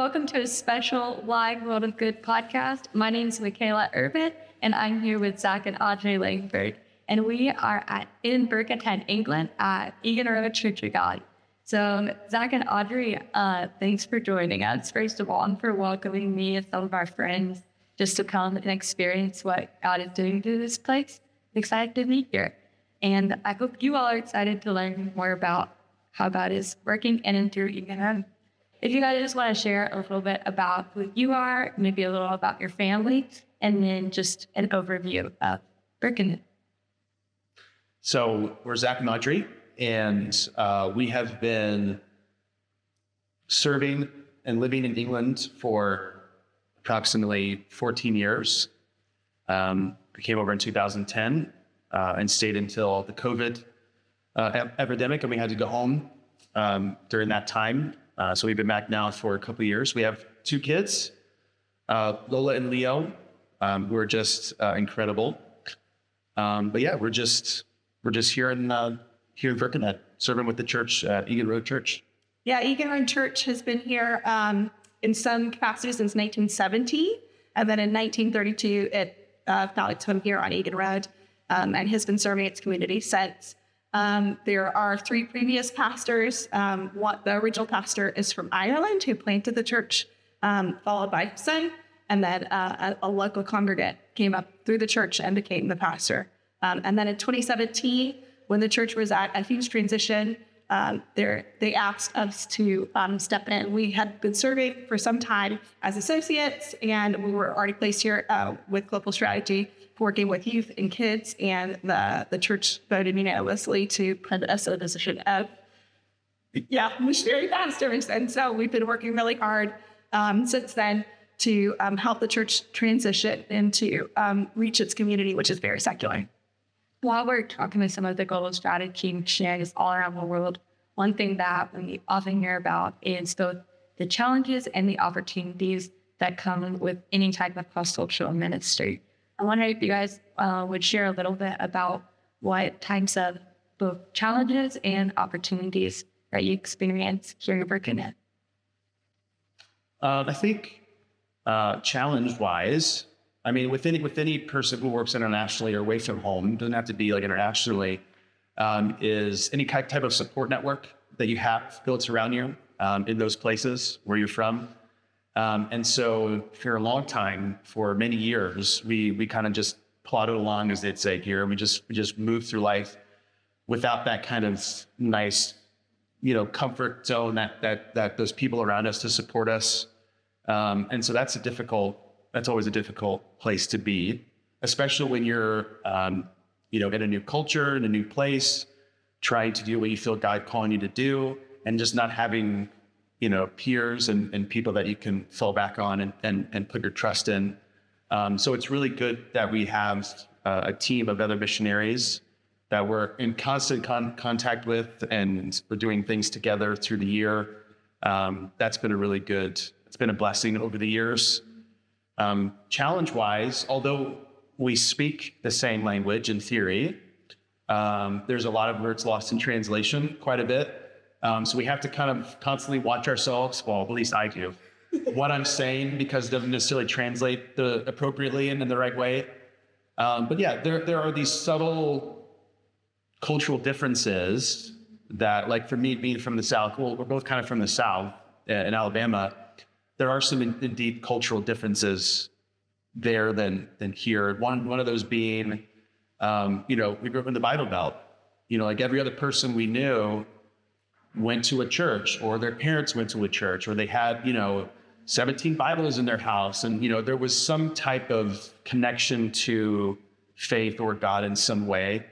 welcome to a special live World of Good podcast. My name is Michaela Urban, and I'm here with Zach and Audrey Langford. And we are in Birkenhead, England at Egan Road Church of God. So Zach and Audrey, thanks for joining us, first of all, and for welcoming me and some of our friends just to come and experience what God is doing through this place. I'm excited to be here. And I hope you all are excited to learn more about how God is working in and through Egan. If you guys just want to share a little bit about who you are, maybe a little about your family, and then just an overview of Birkenhead. So we're Zach and Audrey, and we have been serving and living in England for approximately 14 years. We came over in 2010 and stayed until the COVID epidemic, and we had to go home during that time. So we've been back now for a couple of years. We have two kids, Lola and Leo, who are just incredible. But yeah, we're just here in Birkenhead, serving with the church at Egan Road Church. Yeah, Egan Road Church has been here in some capacity since 1970, and then in 1932 it found its home here on Egan Road, and has been serving its community since. There are three previous pastors. The original pastor is from Ireland, who planted the church, followed by his son, and then a local congregant came up through the church and became the pastor. And then in 2017, when the church was at a huge transition, they asked us to step in. We had been serving for some time as associates, and we were already placed here with Global Strategy, working with youth and kids, and the church voted unanimously to put us in a position of missionary pastors. And so we've been working really hard since then to help the church transition and to reach its community, which is very secular. While we're talking to some of the global strategy missionaries all around the world, one thing that we often hear about is both the challenges and the opportunities that come with any type of cross-cultural ministry. I wonder if you guys would share a little bit about what types of both challenges and opportunities that you experience here in Birkenhead. I think challenge-wise, I mean, with any person who works internationally or away from home, doesn't have to be like internationally, is any type of support network that you have built around you in those places where you're from. And so for a long time, for many years, we kind of just plodded along, as they'd say here. We just moved through life without that kind of nice, comfort zone that those people around us to support us. And so that's always a difficult place to be, especially when you're, in a new culture, in a new place, trying to do what you feel God calling you to do, and just not having, peers and people that you can fall back on and put your trust in. So it's really good that we have a team of other missionaries that we're in constant contact with, and we're doing things together through the year. That's been it's been a blessing over the years. Challenge-wise, although we speak the same language in theory, there's a lot of words lost in translation, quite a bit. So we have to kind of constantly watch ourselves, well, at least I do, what I'm saying, because it doesn't necessarily translate appropriately and in the right way. But yeah, there are these subtle cultural differences that, like for me being from the South, well, we're both kind of from the South in Alabama, there are some indeed cultural differences there than here. One of those being, we grew up in the Bible Belt. Like every other person we knew went to a church, or their parents went to a church, or they had, 17 Bibles in their house. And, there was some type of connection to faith or God in some way.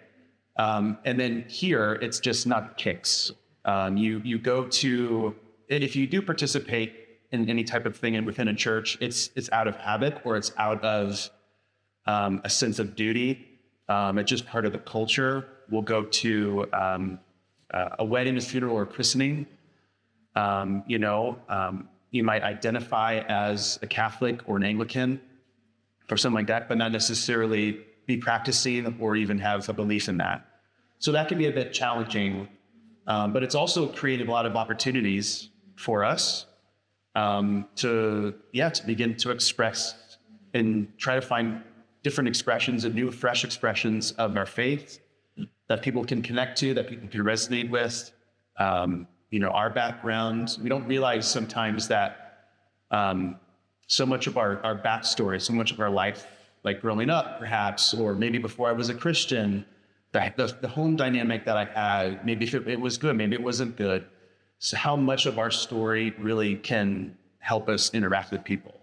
And then here, it's just not kicks. You go to, if you do participate in any type of thing within a church, it's out of habit, or it's out of a sense of duty. It's just part of the culture. We'll go to a wedding, a funeral, or christening. You might identify as a Catholic or an Anglican or something like that, but not necessarily be practicing or even have a belief in that. So that can be a bit challenging, but it's also created a lot of opportunities for us. to begin to express and try to find different expressions and new, fresh expressions of our faith that people can connect to, that people can resonate with. Our background, we don't realize sometimes that so much of our backstory, so much of our life, like growing up perhaps, or maybe before I was a Christian, the home dynamic that I had, maybe if it was good, maybe it wasn't good. So how much of our story really can help us interact with people.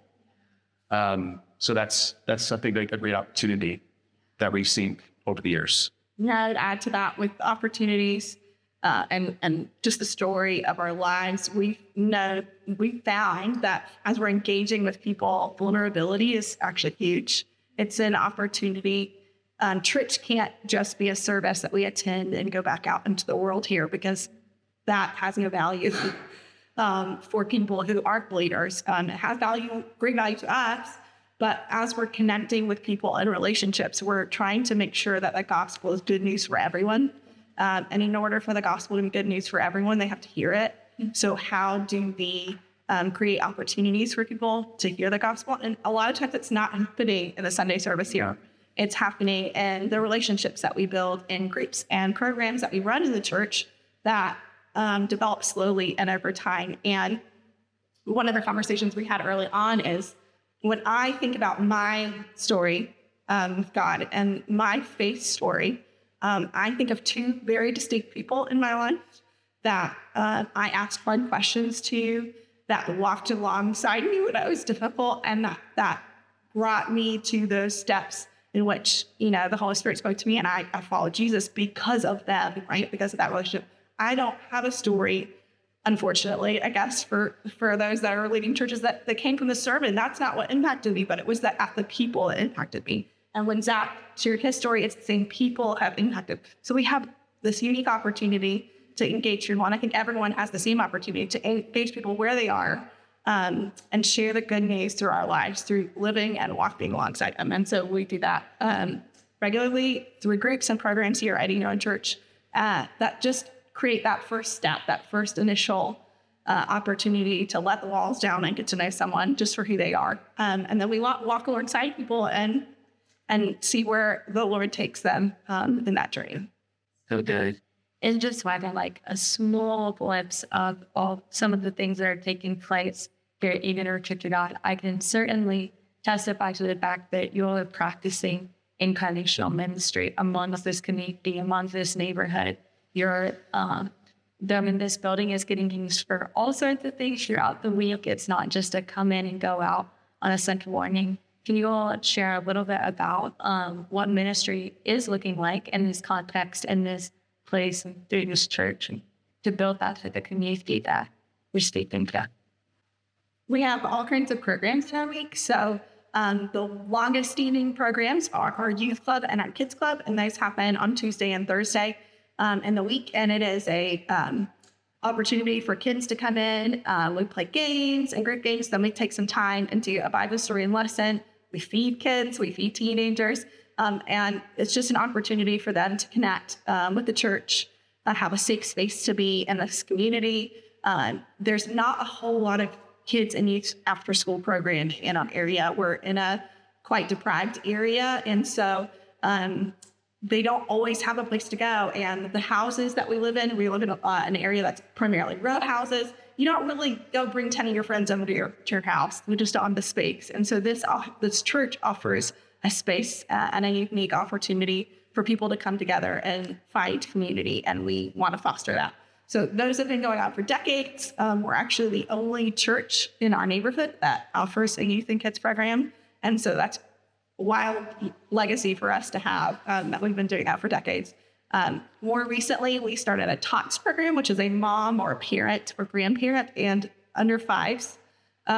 So that's something like a great opportunity that we've seen over the years. Yeah, I'd add to that with opportunities and just the story of our lives. We found that as we're engaging with people, vulnerability is actually huge. It's an opportunity. Church can't just be a service that we attend and go back out into the world here, because that has no value for people who aren't leaders. It has great value to us, but as we're connecting with people in relationships, we're trying to make sure that the gospel is good news for everyone. And in order for the gospel to be good news for everyone, they have to hear it. So how do we create opportunities for people to hear the gospel? And a lot of times it's not happening in the Sunday service here. It's happening in the relationships that we build in groups and programs that we run in the church that develop slowly and over time. And one of the conversations we had early on is, when I think about my story with God and my faith story, I think of two very distinct people in my life that I asked hard questions to, that walked alongside me when I was difficult, and that brought me to those steps in which, the Holy Spirit spoke to me, and I followed Jesus because of them, right? Because of that relationship. I don't have a story, unfortunately, I guess, for those that are leading churches that came from the sermon. That's not what impacted me, but it was the people that impacted me. And when Zach shared his story, it's the same people have impacted. So we have this unique opportunity to engage people. And I think everyone has the same opportunity to engage people where they are, and share the good news through our lives, through living and walking alongside them. And so we do that regularly through groups and programs here at Eating Our Church that just create that first step, that first initial opportunity to let the walls down and get to know someone just for who they are. And then we walk alongside people and see where the Lord takes them in that journey. So good. And just having like a small glimpse of all some of the things that are taking place here at Eating Our Church of God, I can certainly testify to the fact that you are practicing incarnational ministry amongst this community, amongst this neighborhood. This building is getting used for all sorts of things throughout the week. It's not just a come in and go out on a Sunday morning. Can you all share a little bit about what ministry is looking like in this context, in this place, and through this church, and to build that for the community that we're speaking to? We have all kinds of programs in our week. So the longest standing programs are our youth club and our kids club, and those happen on Tuesday and Thursday in the week. And it is a opportunity for kids to come in. We play games and group games. Then we take some time and do a Bible story and lesson. We feed kids, we feed teenagers. And it's just an opportunity for them to connect with the church, have a safe space to be in this community. There's not a whole lot of kids and youth after school programs in our area. We're in a quite deprived area. And so they don't always have a place to go. And the houses that we live in an area that's primarily row houses. You don't really go bring 10 of your friends over to your house. We just don't have the space. And so this church offers a space and a unique opportunity for people to come together and find community. And we want to foster that. So those have been going on for decades. We're actually the only church in our neighborhood that offers a youth and kids program. And so that's a wild legacy for us to have, that we've been doing that for decades. More recently, we started a TOTS program, which is a mom or a parent or grandparent and under fives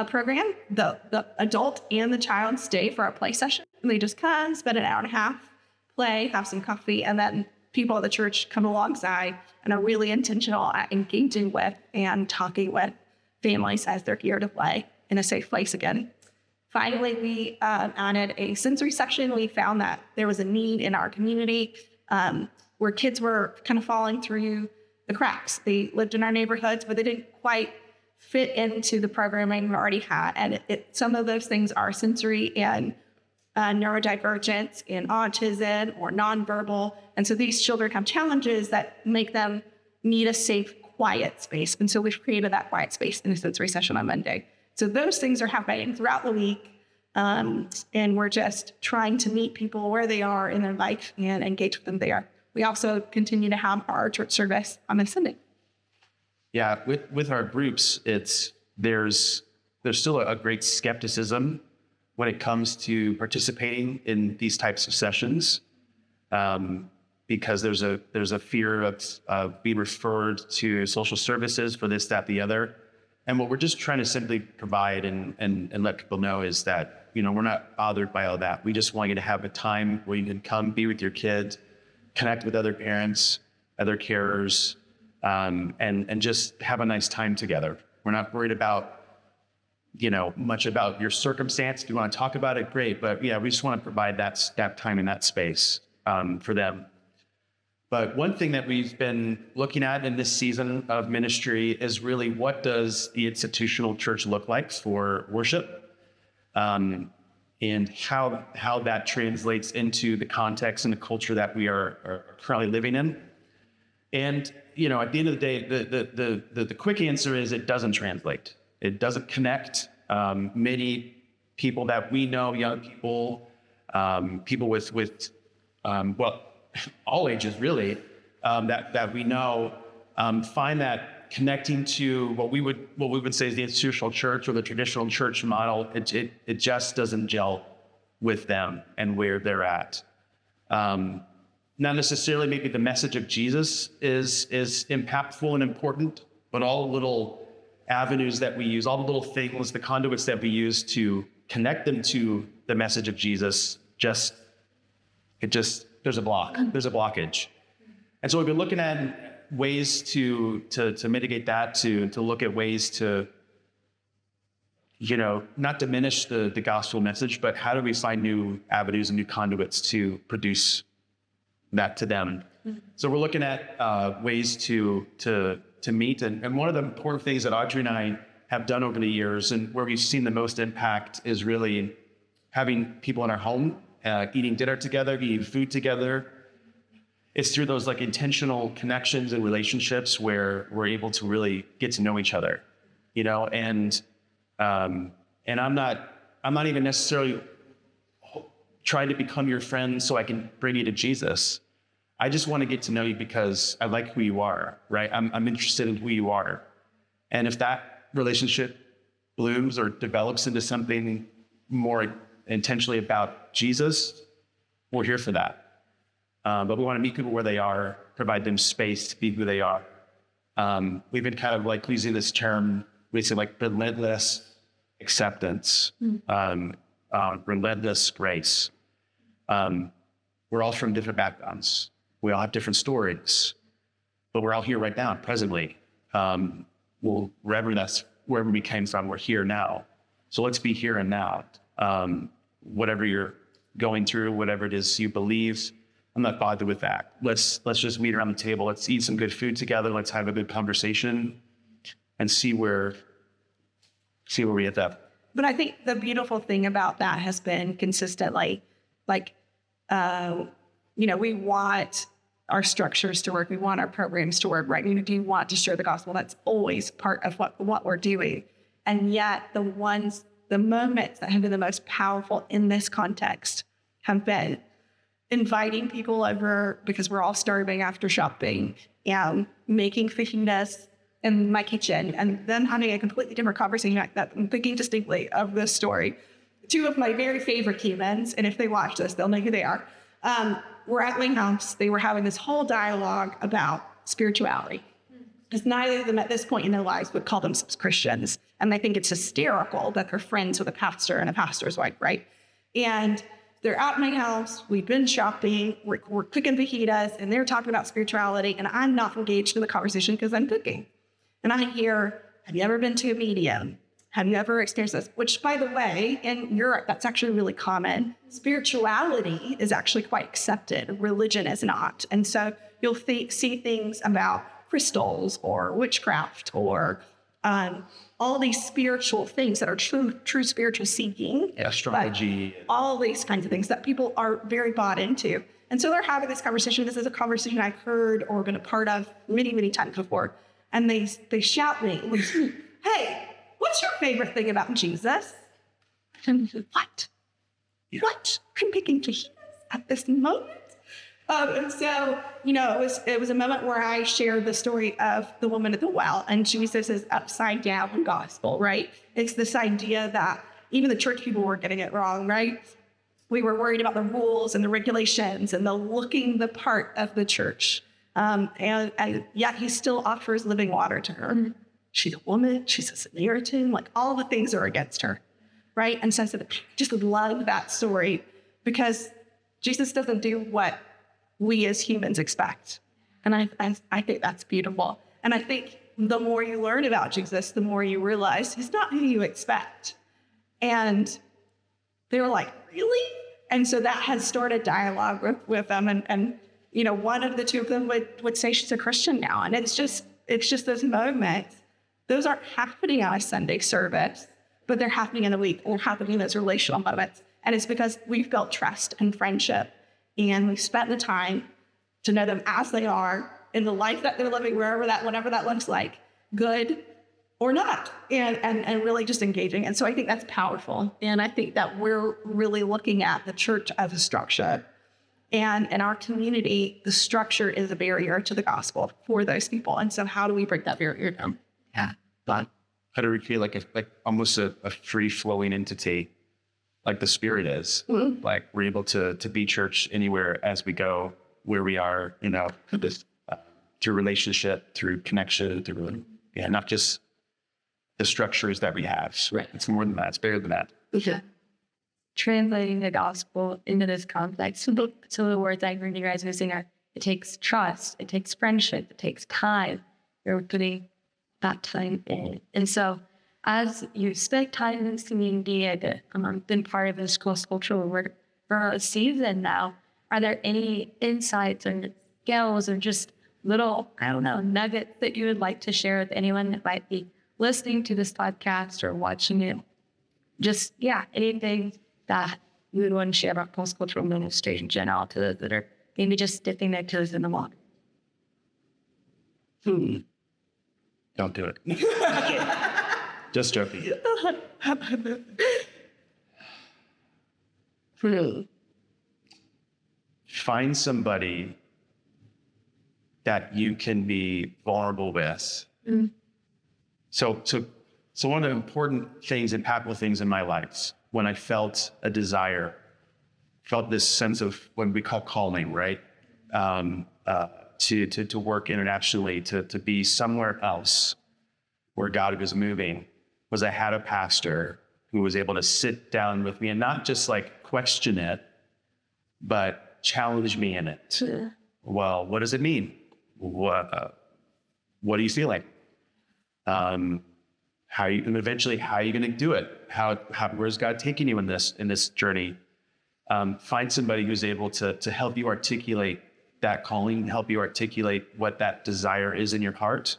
program. The adult and the child stay for our play session. And they just come, spend an hour and a half, play, have some coffee, and then people at the church come alongside and are really intentional at engaging with and talking with families as they're here to play in a safe place again. Finally, we added a sensory section. We found that there was a need in our community where kids were kind of falling through the cracks. They lived in our neighborhoods, but they didn't quite fit into the programming we already had. And some of those things are sensory and neurodivergence and autism or nonverbal. And so these children have challenges that make them need a safe, quiet space. And so we've created that quiet space in a sensory session on Monday. So those things are happening throughout the week. And we're just trying to meet people where they are in their life and engage with them there. We also continue to have our church service on a Sunday. Yeah, with our groups, there's still a great skepticism when it comes to participating in these types of sessions, because there's a fear of being referred to social services for this, that, the other. And what we're just trying to simply provide and let people know is that, we're not bothered by all that. We just want you to have a time where you can come be with your kids, connect with other parents, other carers, and just have a nice time together. We're not worried about, much about your circumstance. If you want to talk about it, great. But yeah, we just want to provide that time and that space for them. But one thing that we've been looking at in this season of ministry is really, what does the institutional church look like for worship? And how that translates into the context and the culture that we are currently living in. And, at the end of the day, the quick answer is it doesn't translate. It doesn't connect. Many people that we know, young people, people with all ages really, that we know, find that connecting to what we would say is the institutional church or the traditional church model, it just doesn't gel with them and where they're at. Not necessarily maybe the message of Jesus is impactful and important, but all the little avenues that we use, all the little things, the conduits that we use to connect them to the message of Jesus, there's a blockage. And so we've been looking at ways to mitigate that, to look at ways to, not diminish the gospel message, but how do we find new avenues and new conduits to produce that to them? Mm-hmm. So we're looking at ways to meet. And one of the important things that Audrey and I have done over the years, and where we've seen the most impact, is really having people in our home, eating dinner together, eating food together. It's through those intentional connections and relationships where we're able to really get to know each other, and I'm not even necessarily trying to become your friend so I can bring you to Jesus. I just want to get to know you because I like who you are, right? I'm interested in who you are. And if that relationship blooms or develops into something more intentionally about Jesus, we're here for that. But we want to meet people where they are, provide them space to be who they are. We've been kind of using this term, we say relentless acceptance, relentless grace. We're all from different backgrounds. We all have different stories, but we're all here right now, presently. Wherever we came from, we're here now. So let's be here and now. Whatever you're going through, whatever it is you believe, I'm not bothered with that. Let's just meet around the table. Let's eat some good food together. Let's have a good conversation and see where we end up. But I think the beautiful thing about that has been consistently, we want our structures to work. We want our programs to work, right? We do want to share the gospel. That's always part of what we're doing. And yet the moments that have been the most powerful in this context have been inviting people over because we're all starving after shopping, and making fajitas in my kitchen, and then having a completely different conversation like that. I'm thinking distinctly of this story. Two of my very favorite humans, and if they watch this, they'll know who they are, were at Langford. They were having this whole dialogue about spirituality, because neither of them at this point in their lives would call themselves Christians. And they think it's hysterical that they're friends with a pastor and a pastor's wife, right? And they're out in my house, we've been shopping, we're cooking fajitas, and they're talking about spirituality, and I'm not engaged in the conversation because I'm cooking. And I hear, have you ever been to a medium? Have you ever experienced this? Which, by the way, in Europe, that's actually really common. Spirituality is actually quite accepted. Religion is not. And so you'll see things about crystals or witchcraft or all these spiritual things that are true spiritual seeking. Astrology. All these kinds of things that people are very bought into. And so they're having this conversation. This is a conversation I've heard or been a part of many, many times before. And they shout me, hey, what's your favorite thing about Jesus? And what? Yeah. What? I'm picking fajitas at this moment? And so, it was a moment where I shared the story of the woman at the well, and Jesus' upside down gospel, right? It's this idea that even the church people were getting it wrong, right? We were worried about the rules and the regulations and the looking the part of the church. And yet he still offers living water to her. She's a woman, she's a Samaritan, like all the things are against her, right? And so I said, I just love that story because Jesus doesn't do what we as humans expect. And I think that's beautiful. And I think the more you learn about Jesus, the more you realize he's not who you expect. And they were like, really? And so that has started dialogue with them. And one of the two of them would say she's a Christian now. And it's just those moments. Those aren't happening on a Sunday service, but they're happening in the week. They're happening in those relational moments. And it's because we felt trust and friendship. And we spent the time to know them as they are in the life that they're living, whenever that looks like, good or not, and really just engaging. And so I think that's powerful. And I think that we're really looking at the church as a structure. And in our community, the structure is a barrier to the gospel for those people. And so how do we break that barrier down? Yeah. But how do we feel like almost a free-flowing entity, like the Spirit is? Mm-hmm. Like we're able to be church anywhere as we go, where we are, this through relationship, through connection, not just the structures that we have. Right. It's more than that. It's bigger than that. Yeah. Translating the gospel into this context. So the words I heard you guys using are, it takes trust, it takes friendship, it takes time. You're putting that time in. And so as you spend time in this community and been part of this cross-cultural work for a season now, are there any insights or skills or just little, nuggets that you would like to share with anyone that might be listening to this podcast or watching it? Just, anything that you would want to share about cross-cultural ministry in general to those that are maybe just dipping their toes in the water. Don't do it. Just joking. Find somebody that you can be vulnerable with. Mm. So one of the important things, impactful things in my life, when I felt a desire, felt this sense of what we call calling, right? To work internationally, to be somewhere else where God was moving, was I had a pastor who was able to sit down with me and not just question it, but challenge me in it. Yeah. Well, what does it mean? What are you feeling? How are you going to do it? Where's God taking you in this journey? Find somebody who's able to help you articulate that calling, help you articulate what that desire is in your heart.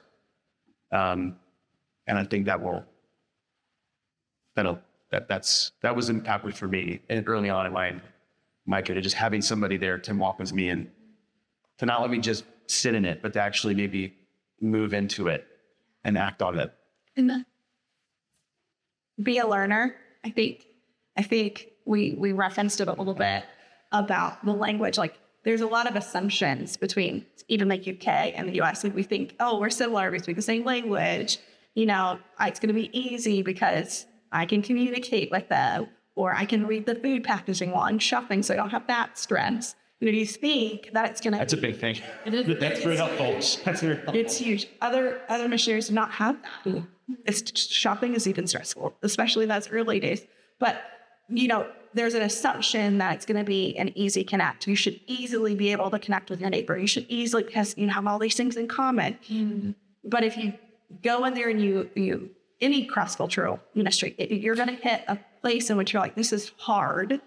And I think that was impactful for me and early on in my career, just having somebody there to walk with me and to not let me just sit in it, but to actually maybe move into it and act on it. And be a learner. I think we referenced it a little bit about the language. There's a lot of assumptions between even the UK and the US. We think, we're similar, we speak the same language. It's going to be easy because I can communicate with them, or I can read the food packaging while I'm shopping, so I don't have that stress. You think that it's going to... That's a big thing. That's very helpful. That's very helpful. It's huge. Other missionaries do not have that. Shopping is even stressful, especially in those early days. But, there's an assumption that it's going to be an easy connect. You should easily be able to connect with your neighbor. You should easily, because you have all these things in common. Mm-hmm. But if you go in there and you any cross-cultural ministry, you're going to hit a place in which you're like, this is hard.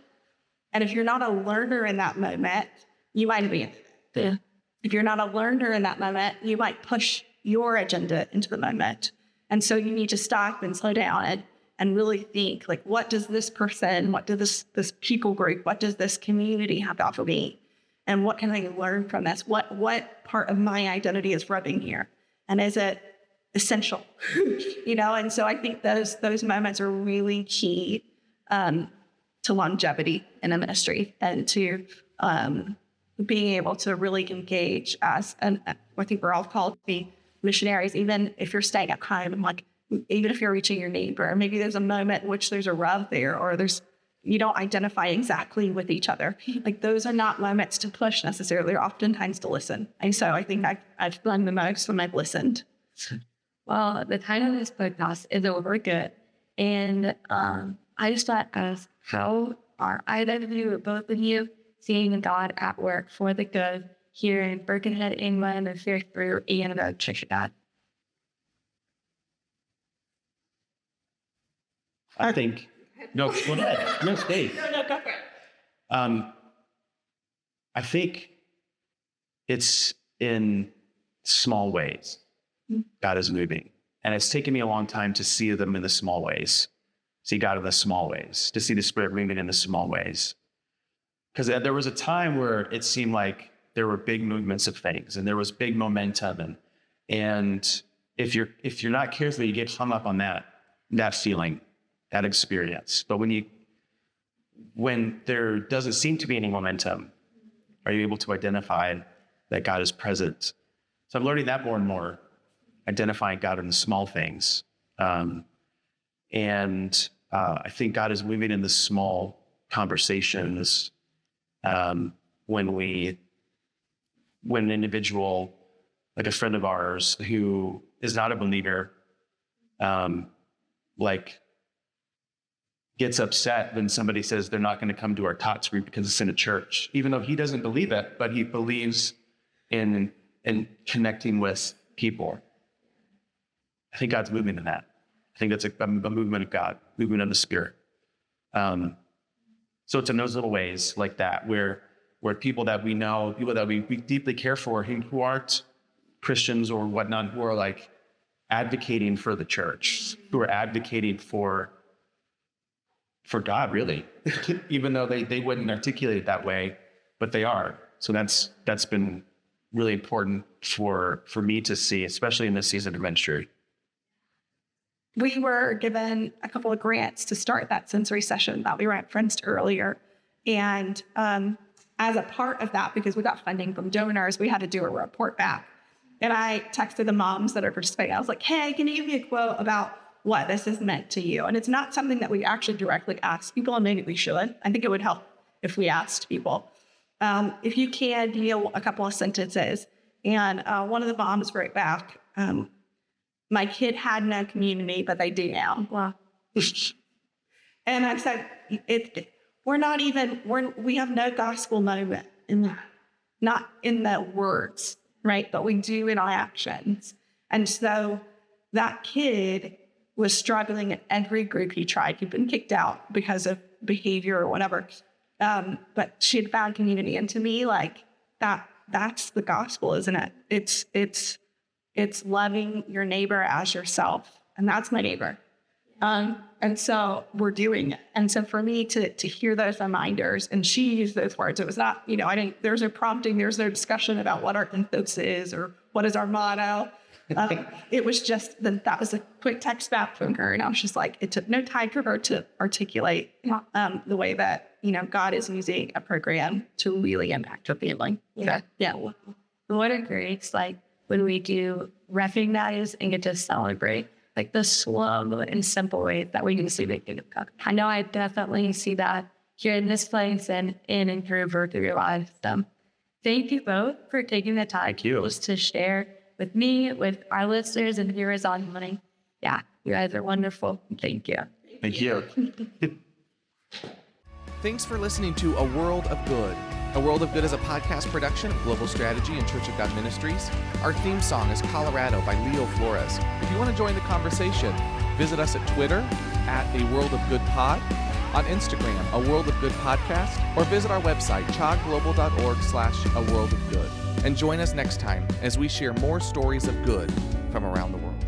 And if you're not a learner in that moment, you might abandon it. Yeah. If you're not a learner in that moment, you might push your agenda into the moment. And so you need to stop and slow down and really think, like, what does this person, what does this people group, what does this community have to offer me? And what can I learn from this? What part of my identity is rubbing here? And is it essential? And so I think those moments are really key to longevity in a ministry and to being able to really engage as, and I think we're all called to be missionaries, even if you're staying at home, like, even if you're reaching your neighbor, maybe there's a moment in which there's a rub there, or you don't identify exactly with each other. Like, those are not moments to push necessarily, or oftentimes to listen. And so I think I've learned the most when I've listened. Well, the title of this podcast is Over Good. And I just thought of how are either of you, or both of you, seeing God at work for the good here in Birkenhead, England, and through Ian and Church of God? I think, no, go ahead. No, stay. No, go for it. I think it's in small ways God is moving. And it's taken me a long time to see them in the small ways, see God in the small ways, to see the Spirit moving in the small ways. Because there was a time where it seemed like there were big movements of things and there was big momentum. And if you're not careful, you get hung up on that feeling, that experience. But when there doesn't seem to be any momentum, are you able to identify that God is present? So I'm learning that more and more, identifying God in the small things. I think God is moving in the small conversations. When an individual, like a friend of ours who is not a believer, gets upset when somebody says they're not going to come to our tots group because it's in a church, even though he doesn't believe it, but he believes in connecting with people. I think God's moving in that. I think that's a movement of God, movement of the Spirit. So it's in those little ways like that where people that we know, people that we deeply care for, who aren't Christians or whatnot, who are like advocating for the church, who are advocating for God, really, even though they wouldn't articulate it that way, but they are. So that's been really important for me to see, especially in this season of ministry. We were given a couple of grants to start that sensory session that we referenced earlier. And as a part of that, because we got funding from donors, we had to do a report back. And I texted the moms that are participating. I was like, hey, can you give me a quote about what this has meant to you? And it's not something that we actually directly ask people, and maybe we should. I think it would help if we asked people. If you can, a couple of sentences. And one of the moms wrote back, my kid had no community, but they do now. Wow. And I said, we have no gospel moment in that, not in the words, right? But we do in our actions. And so that kid was struggling in every group he tried. He'd been kicked out because of behavior or whatever. But she had found community. And to me, like, that's the gospel, isn't it? It's loving your neighbor as yourself. And that's my neighbor. And so we're doing it. And so for me to hear those reminders, and she used those words, it was not, there's no prompting, there's no discussion about what our ethos is or what is our motto. It was just that was a quick text back from her. And I was just like, it took no time for her to articulate the way that, God is using a program to really impact a family. Yeah. Yeah. What a grace, when we do recognize and get to celebrate, the slow and simple ways that we can see the kingdom of God. I know I definitely see that here in this place and through both of your lives. Thank you both for taking the time just to share with me, with our listeners and viewers online. Yeah, you guys are wonderful. Thank you. Thank you. Thanks for listening to A World of Good. A World of Good is a podcast production of Global Strategy and Church of God Ministries. Our theme song is Colorado by Leo Flores. If you want to join the conversation, visit us at Twitter at A World of Good Pod, on Instagram, A World of Good Podcast, or visit our website, chogglobal.org/A World of Good. And join us next time as we share more stories of good from around the world.